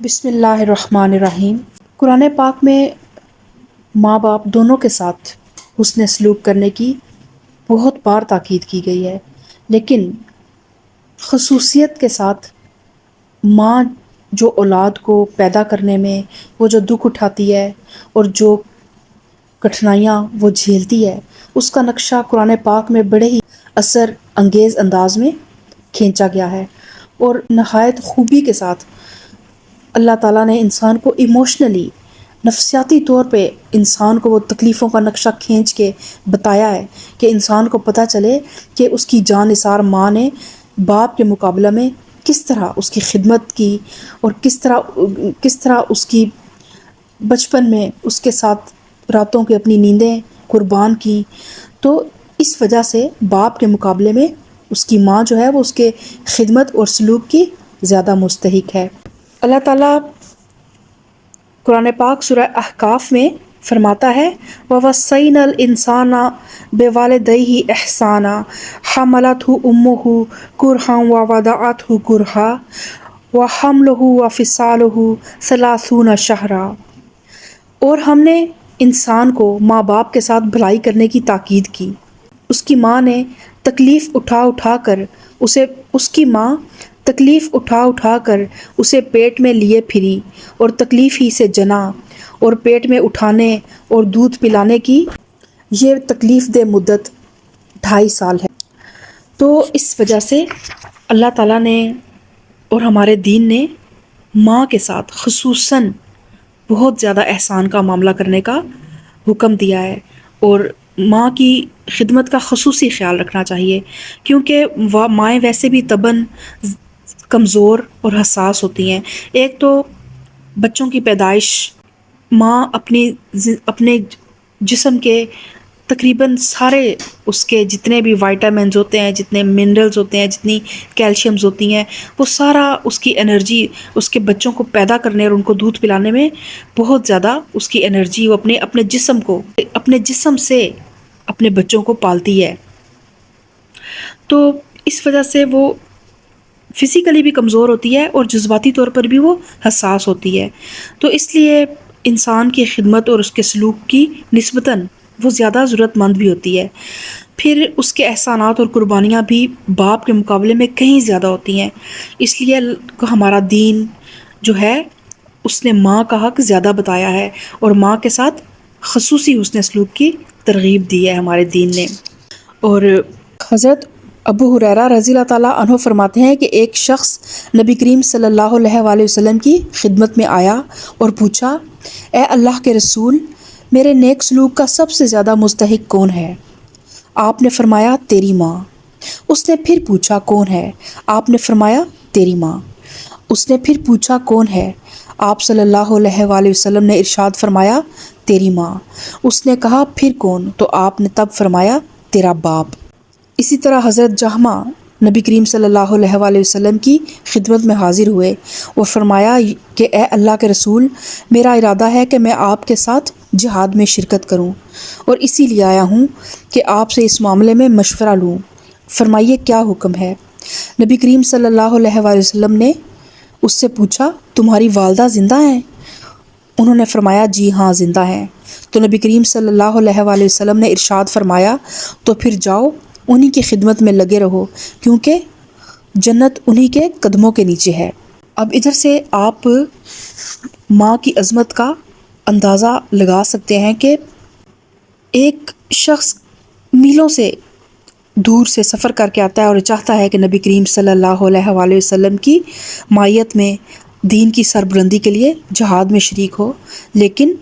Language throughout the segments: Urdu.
بسم اللہ الرحمن الرحیم۔ قرآن پاک میں ماں باپ دونوں کے ساتھ حسن سلوک کرنے کی بہت بار تاکید کی گئی ہے، لیکن خصوصیت کے ساتھ ماں جو اولاد کو پیدا کرنے میں وہ جو دکھ اٹھاتی ہے اور جو کٹھنائیاں وہ جھیلتی ہے، اس کا نقشہ قرآن پاک میں بڑے ہی اثر انگیز انداز میں کھینچا گیا ہے، اور نہایت خوبی کے ساتھ اللہ تعالیٰ نے انسان کو ایموشنلی، نفسیاتی طور پہ انسان کو وہ تکلیفوں کا نقشہ کھینچ کے بتایا ہے کہ انسان کو پتہ چلے کہ اس کی جان نثار ماں نے باپ کے مقابلہ میں کس طرح اس کی خدمت کی، اور کس طرح اس کی بچپن میں اس کے ساتھ راتوں کی اپنی نیندیں قربان کی۔ تو اس وجہ سے باپ کے مقابلے میں اس کی ماں جو ہے وہ اس کے خدمت اور سلوک کی زیادہ مستحق ہے۔ اللہ تعالیٰ قرآن پاک سورہ احقاف میں فرماتا ہے وَوَصَّيْنَا الْإِنسَانَ بِوَالِدَيْهِ إِحْسَانًا حَمَلَتْهُ أُمُّهُ كُرْهًا وَوَضَعَتْهُ كُرْهًا وَحَمْلُهُ وَفِصَالُهُ 30 شهرًا۔ اور ہم نے انسان کو ماں باپ کے ساتھ بھلائی کرنے کی تاکید کی۔ اس کی ماں تکلیف اٹھا کر اسے پیٹ میں لیے پھری، اور تکلیف ہی سے جنا، اور پیٹ میں اٹھانے اور دودھ پلانے کی یہ تکلیف دہ مدت 2.5 سال ہے۔ تو اس وجہ سے اللہ تعالیٰ نے اور ہمارے دین نے ماں کے ساتھ خصوصاً بہت زیادہ احسان کا معاملہ کرنے کا حکم دیا ہے، اور ماں کی خدمت کا خصوصی خیال رکھنا چاہیے، کیونکہ مائیں ویسے بھی طبعاً کمزور اور حساس ہوتی ہیں۔ ایک تو بچوں کی پیدائش، ماں اپنے جسم کے تقریباً سارے اس کے جتنے بھی وائٹامنز ہوتے ہیں، جتنے منرلز ہوتے ہیں، جتنی کیلشیمز ہوتی ہیں، وہ سارا اس کی انرجی اس کے بچوں کو پیدا کرنے اور ان کو دودھ پلانے میں بہت زیادہ اس کی انرجی وہ اپنے جسم سے اپنے بچوں کو پالتی ہے۔ تو اس وجہ سے وہ فزیکلی بھی کمزور ہوتی ہے اور جذباتی طور پر بھی وہ حساس ہوتی ہے۔ تو اس لیے انسان کی خدمت اور اس کے سلوک کی نسبتاً وہ زیادہ ضرورت مند بھی ہوتی ہے۔ پھر اس کے احسانات اور قربانیاں بھی باپ کے مقابلے میں کہیں زیادہ ہوتی ہیں۔ اس لیے ہمارا دین جو ہے اس نے ماں کا حق زیادہ بتایا ہے، اور ماں کے ساتھ خصوصی حسن سلوک کی ترغیب دی ہے ہمارے دین نے۔ اور حضرت ابو ہریرہ رضی اللہ تعالیٰ عنہ فرماتے ہیں کہ ایک شخص نبی کریم صلی اللہ علیہ وآلہ وسلم کی خدمت میں آیا اور پوچھا، اے اللہ کے رسول، میرے نیک سلوک کا سب سے زیادہ مستحق کون ہے؟ آپ نے فرمایا تیری ماں۔ اس نے پھر پوچھا کون ہے؟ آپ نے فرمایا تیری ماں۔ اس نے پھر پوچھا کون ہے؟ آپ صلی اللہ علیہ وآلہ وسلم نے ارشاد فرمایا تیری ماں۔ اس نے کہا پھر کون؟ تو آپ نے تب فرمایا تیرا باپ۔ اسی طرح حضرت جہمہ نبی کریم صلی اللہ علیہ وآلہ وسلم کی خدمت میں حاضر ہوئے اور فرمایا کہ اے اللہ کے رسول، میرا ارادہ ہے کہ میں آپ کے ساتھ جہاد میں شرکت کروں، اور اسی لیے آیا ہوں کہ آپ سے اس معاملے میں مشورہ لوں، فرمائیے کیا حکم ہے؟ نبی کریم صلی اللہ علیہ وآلہ وسلم نے اس سے پوچھا تمہاری والدہ زندہ ہیں؟ انہوں نے فرمایا جی ہاں زندہ ہیں۔ تو نبی کریم صلی اللہ علیہ وآلہ وسلم نے ارشاد فرمایا تو پھر جاؤ انہی کی خدمت میں لگے رہو، کیونکہ جنت انہی کے قدموں کے نیچے ہے۔ اب ادھر سے آپ ماں کی عظمت کا اندازہ لگا سکتے ہیں کہ ایک شخص میلوں سے دور سے سفر کر کے آتا ہے اور چاہتا ہے کہ نبی کریم صلی اللہ علیہ وآلہ وسلم کی معیت میں دین کی سربلندی کے لیے جہاد میں شریک ہو، لیکن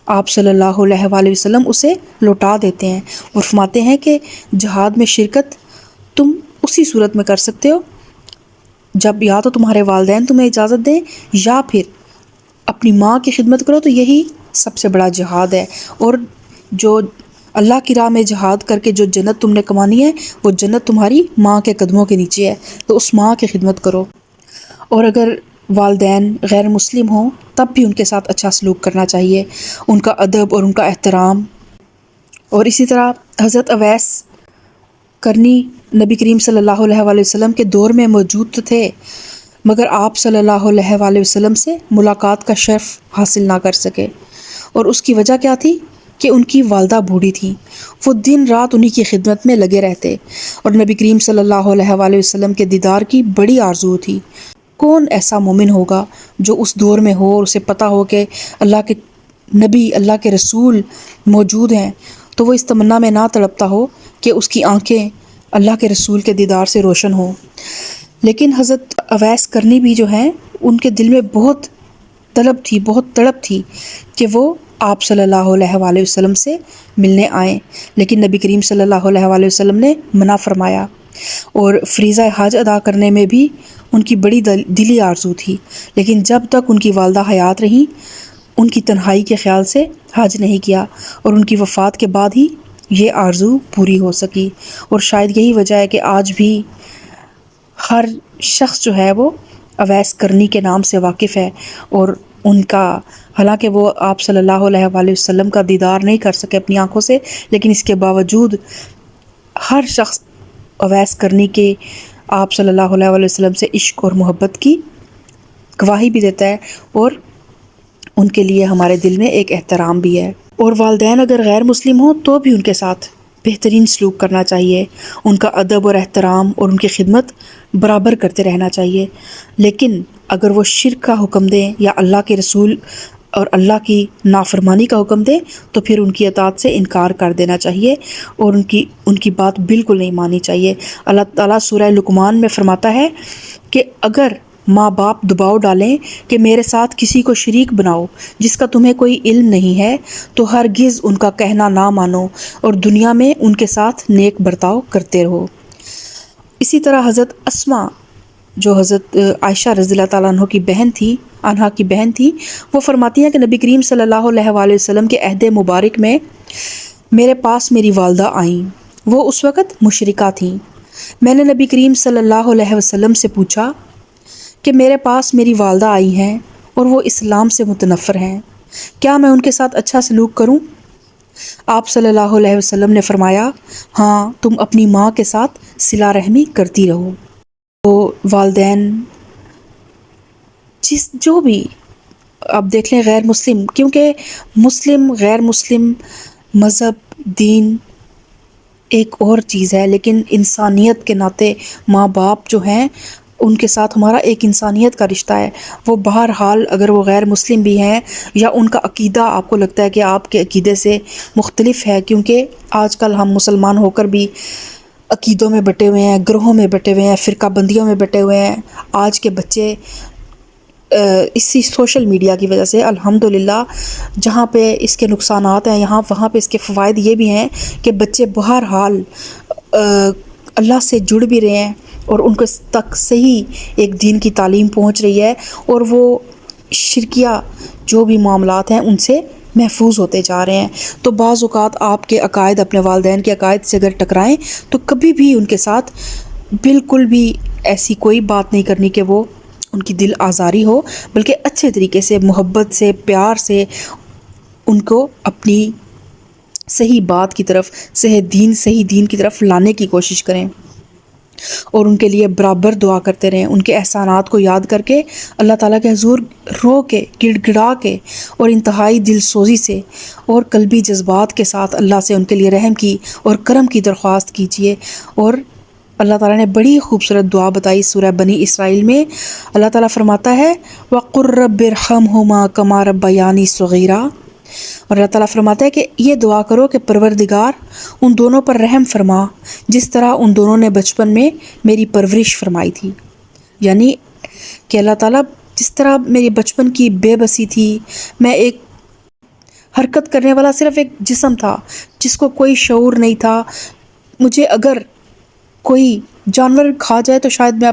آپ صلی اللہ علیہ وآلہ وسلم اسے لوٹا دیتے ہیں اور فرماتے ہیں کہ جہاد میں شرکت تم اسی صورت میں کر سکتے ہو جب یا تو تمہارے والدین تمہیں اجازت دیں، یا پھر اپنی ماں کی خدمت کرو، تو یہی سب سے بڑا جہاد ہے۔ اور جو اللہ کی راہ میں جہاد کر کے جو جنت تم نے کمانی ہے، وہ جنت تمہاری ماں کے قدموں کے نیچے ہے، تو اس ماں کی خدمت کرو۔ اور اگر والدین غیر مسلم ہوں تب بھی ان کے ساتھ اچھا سلوک کرنا چاہیے، ان کا ادب اور ان کا احترام۔ اور اسی طرح حضرت اویس کرنی نبی کریم صلی اللہ علیہ وآلہ وسلم کے دور میں موجود تھے، مگر آپ صلی اللہ علیہ وآلہ وسلم سے ملاقات کا شرف حاصل نہ کر سکے، اور اس کی وجہ کیا تھی کہ ان کی والدہ بوڑھی تھیں۔ وہ دن رات انہی کی خدمت میں لگے رہتے، اور نبی کریم صلی اللہ علیہ وآلہ وسلم کے دیدار کی بڑی آرزو تھی۔ کون ایسا مومن ہوگا جو اس دور میں ہو اور اسے پتہ ہو کہ اللہ کے نبی، اللہ کے رسول موجود ہیں، تو وہ اس تمنا میں نہ تڑپتا ہو کہ اس کی آنکھیں اللہ کے رسول کے دیدار سے روشن ہوں۔ لیکن حضرت اویس کرنی بھی جو ہیں، ان کے دل میں بہت طلب تھی، بہت تڑپ تھی کہ وہ آپ صلی اللہ علیہ وآلہ وسلم سے ملنے آئیں، لیکن نبی کریم صلی اللہ علیہ وآلہ وسلم نے منع فرمایا۔ اور فریضہ حج ادا کرنے میں بھی ان کی بڑی دلی آرزو تھی، لیکن جب تک ان کی والدہ حیات رہیں ان کی تنہائی کے خیال سے حج نہیں کیا، اور ان کی وفات کے بعد ہی یہ آرزو پوری ہو سکی۔ اور شاید یہی وجہ ہے کہ آج بھی ہر شخص جو ہے وہ اویس کرنی کے نام سے واقف ہے، اور ان کا، حالانکہ وہ آپ صلی اللہ علیہ وآلہ وسلم کا دیدار نہیں کر سکے اپنی آنکھوں سے، لیکن اس کے باوجود ہر شخص اویس کرنی کے آپ صلی اللہ علیہ وآلہ وسلم سے عشق اور محبت کی گواہی بھی دیتا ہے، اور ان کے لیے ہمارے دل میں ایک احترام بھی ہے۔ اور والدین اگر غیر مسلم ہوں تو بھی ان کے ساتھ بہترین سلوک کرنا چاہیے، ان کا ادب اور احترام اور ان کی خدمت برابر کرتے رہنا چاہیے۔ لیکن اگر وہ شرک کا حکم دیں یا اللہ کے رسول اور اللہ کی نافرمانی کا حکم دیں تو پھر ان کی اطاعت سے انکار کر دینا چاہیے، اور ان کی بات بالکل نہیں ماننی چاہیے۔ اللہ تعالیٰ سورہ لقمان میں فرماتا ہے کہ اگر ماں باپ دباؤ ڈالیں کہ میرے ساتھ کسی کو شریک بناؤ جس کا تمہیں کوئی علم نہیں ہے، تو ہرگز ان کا کہنا نہ مانو اور دنیا میں ان کے ساتھ نیک برتاؤ کرتے رہو۔ اسی طرح حضرت اسماء جو حضرت عائشہ رضی اللہ تعالیٰ عنہ کی بہن تھی، وہ فرماتی ہیں کہ نبی کریم صلی اللہ علیہ وآلہ وسلم کے عہد مبارک میں میرے پاس میری والدہ آئیں۔ وہ اس وقت مشرکہ تھیں۔ میں نے نبی کریم صلی اللہ علیہ وسلم سے پوچھا کہ میرے پاس میری والدہ آئی ہیں اور وہ اسلام سے متنفر ہیں، کیا میں ان کے ساتھ اچھا سلوک کروں؟ آپ صلی اللہ علیہ وسلم نے فرمایا، ہاں، تم اپنی ماں کے ساتھ صلہ رحمی کرتی رہو۔ تو والدین جو بھی اب دیکھ لیں غیر مسلم، کیونکہ مسلم غیر مسلم مذہب دین ایک اور چیز ہے، لیکن انسانیت کے ناطے ماں باپ جو ہیں ان کے ساتھ ہمارا ایک انسانیت کا رشتہ ہے۔ وہ بہرحال اگر وہ غیر مسلم بھی ہیں یا ان کا عقیدہ آپ کو لگتا ہے کہ آپ کے عقیدے سے مختلف ہے، کیونکہ آج کل ہم مسلمان ہو کر بھی عقیدوں میں بٹے ہوئے ہیں، گروہوں میں بٹے ہوئے ہیں، فرقہ بندیوں میں بٹے ہوئے ہیں۔ آج کے بچے اسی سوشل میڈیا کی وجہ سے الحمدللہ جہاں پہ اس کے نقصانات ہیں وہاں پہ اس کے فوائد یہ بھی ہیں کہ بچے بہرحال اللہ سے جڑ بھی رہے ہیں اور ان کو تک صحیح ایک دین کی تعلیم پہنچ رہی ہے، اور وہ شرکیہ جو بھی معاملات ہیں ان سے محفوظ ہوتے جا رہے ہیں۔ تو بعض اوقات آپ کے عقائد اپنے والدین کے عقائد سے اگر ٹکرائیں تو کبھی بھی ان کے ساتھ بالکل بھی ایسی کوئی بات نہیں کرنی کہ وہ ان کی دل آزاری ہو، بلکہ اچھے طریقے سے، محبت سے، پیار سے ان کو اپنی صحیح بات کی طرف، صحیح دین کی طرف لانے کی کوشش کریں، اور ان کے لیے برابر دعا کرتے رہیں، ان کے احسانات کو یاد کر کے اللہ تعالیٰ کے حضور رو کے، گڑ گڑا کے اور انتہائی دل سوزی سے اور قلبی جذبات کے ساتھ اللہ سے ان کے لیے رحم کی اور کرم کی درخواست کیجیے۔ اور اللہ تعالیٰ نے بڑی خوبصورت دعا بتائی سورہ بنی اسرائیل میں۔ اللہ تعالیٰ فرماتا ہے وَقُلْ رَبِّ ارْحَمْهُمَا كَمَا رَبَّيَانِي صَغِيرًا، اور اللہ تعالیٰ فرماتا ہے کہ یہ دعا کرو کہ پروردگار ان دونوں پر رحم فرما جس طرح ان دونوں نے بچپن میں میری پرورش فرمائی تھی۔ یعنی کہ اللہ تعالیٰ جس طرح میری بچپن کی بے بسی تھی، میں ایک حرکت کرنے والا صرف ایک جسم تھا جس کو کوئی شعور نہیں تھا، مجھے اگر کوئی جانور کھا جائے تو شاید میں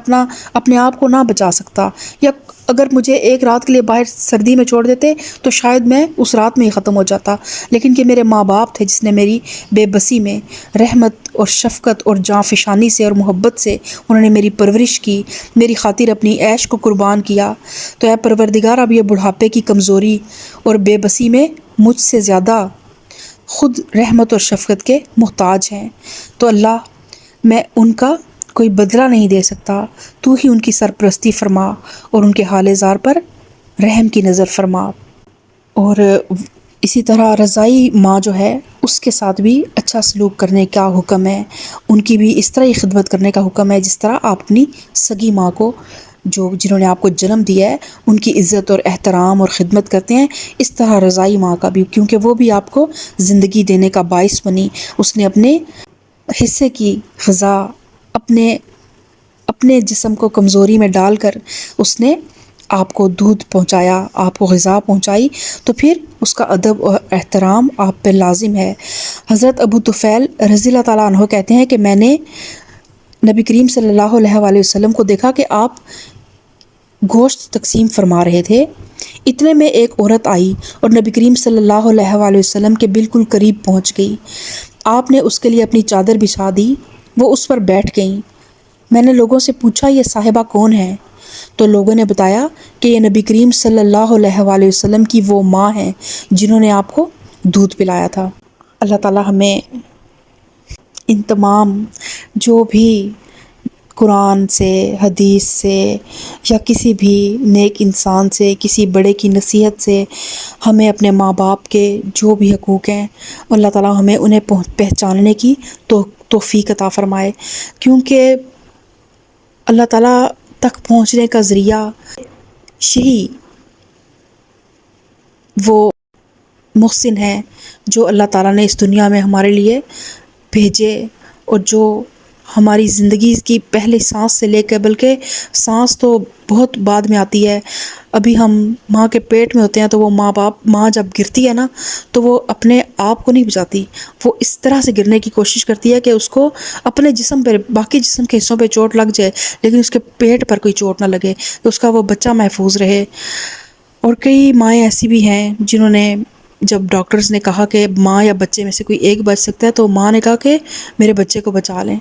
اپنے آپ کو نہ بچا سکتا، یا اگر مجھے ایک رات کے لیے باہر سردی میں چھوڑ دیتے تو شاید میں اس رات میں ہی ختم ہو جاتا، لیکن کہ میرے ماں باپ تھے جس نے میری بے بسی میں رحمت اور شفقت اور جاں فشانی سے اور محبت سے انہوں نے میری پرورش کی، میری خاطر اپنی عیش کو قربان کیا۔ تو اے پروردگار، اب یہ بڑھاپے کی کمزوری اور بے بسی میں مجھ سے زیادہ خود رحمت اور شفقت کے محتاج ہیں، تو اللہ میں ان کا کوئی بدلہ نہیں دے سکتا، تو ہی ان کی سرپرستی فرما اور ان کے حال زار پر رحم کی نظر فرما۔ اور اسی طرح رضائی ماں جو ہے اس کے ساتھ بھی اچھا سلوک کرنے کا حکم ہے، ان کی بھی اس طرح ہی خدمت کرنے کا حکم ہے جس طرح آپ اپنی سگی ماں کو، جنہوں نے آپ کو جنم دیا ہے، ان کی عزت اور احترام اور خدمت کرتے ہیں، اس طرح رضائی ماں کا بھی، کیونکہ وہ بھی آپ کو زندگی دینے کا باعث بنی، اس نے اپنے حصے کی غذا اپنے جسم کو کمزوری میں ڈال کر اس نے آپ کو دودھ پہنچایا، آپ کو غذا پہنچائی، تو پھر اس کا ادب اور احترام آپ پہ لازم ہے۔ حضرت ابو طفیل رضی اللہ تعالیٰ عنہ کہتے ہیں کہ میں نے نبی کریم صلی اللہ علیہ وآلہ وسلم کو دیکھا کہ آپ گوشت تقسیم فرما رہے تھے، اتنے میں ایک عورت آئی اور نبی کریم صلی اللہ علیہ وآلہ وسلم کے بالکل قریب پہنچ گئی۔ آپ نے اس کے لیے اپنی چادر بچھا دی، وہ اس پر بیٹھ گئیں۔ میں نے لوگوں سے پوچھا یہ صاحبہ کون ہے؟ تو لوگوں نے بتایا کہ یہ نبی کریم صلی اللہ علیہ وآلہ وسلم کی وہ ماں ہیں جنہوں نے آپ کو دودھ پلایا تھا۔ اللہ تعالیٰ ہمیں ان تمام جو بھی قرآن سے، حدیث سے یا کسی بھی نیک انسان سے، کسی بڑے کی نصیحت سے ہمیں اپنے ماں باپ کے جو بھی حقوق ہیں اللہ تعالیٰ ہمیں انہیں پہچاننے کی توفیق عطا فرمائے، کیونکہ اللہ تعالیٰ تک پہنچنے کا ذریعہ یہی وہ محسن ہے جو اللہ تعالیٰ نے اس دنیا میں ہمارے لیے بھیجے، اور جو ہماری زندگی کی پہلے سانس سے لے کے، بلکہ سانس تو بہت بعد میں آتی ہے، ابھی ہم ماں کے پیٹ میں ہوتے ہیں تو وہ ماں جب گرتی ہے نا تو وہ اپنے آپ کو نہیں بچاتی، وہ اس طرح سے گرنے کی کوشش کرتی ہے کہ اس کو اپنے جسم پہ، باقی جسم کے حصوں پہ چوٹ لگ جائے لیکن اس کے پیٹ پر کوئی چوٹ نہ لگے، تو اس کا وہ بچہ محفوظ رہے۔ اور کئی مائیں ایسی بھی ہیں جنہوں نے، جب ڈاکٹرز نے کہا کہ ماں یا بچے میں سے کوئی ایک بچ سکتا ہے تو ماں نے کہا کہ میرے بچے کو بچا لیں،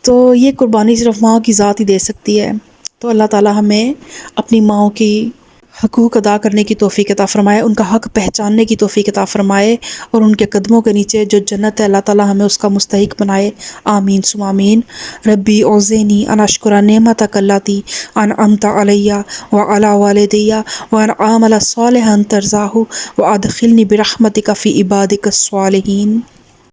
تو یہ قربانی صرف ماں کی ذات ہی دے سکتی ہے۔ تو اللہ تعالیٰ ہمیں اپنی ماؤں کی حقوق ادا کرنے کی توفیق عطا فرمائے، ان کا حق پہچاننے کی توفیق عطا فرمائے، اور ان کے قدموں کے نیچے جو جنت ہے اللہ تعالیٰ ہمیں اس کا مستحق بنائے، آمین ثم آمین۔ ربی اوزینی ان اشکر نعمتک اللاتی انعمت علی وعلی والدی وان اعمل صالحا ترضاہ وادخلنی برحمتک فی عبادک الصالحین۔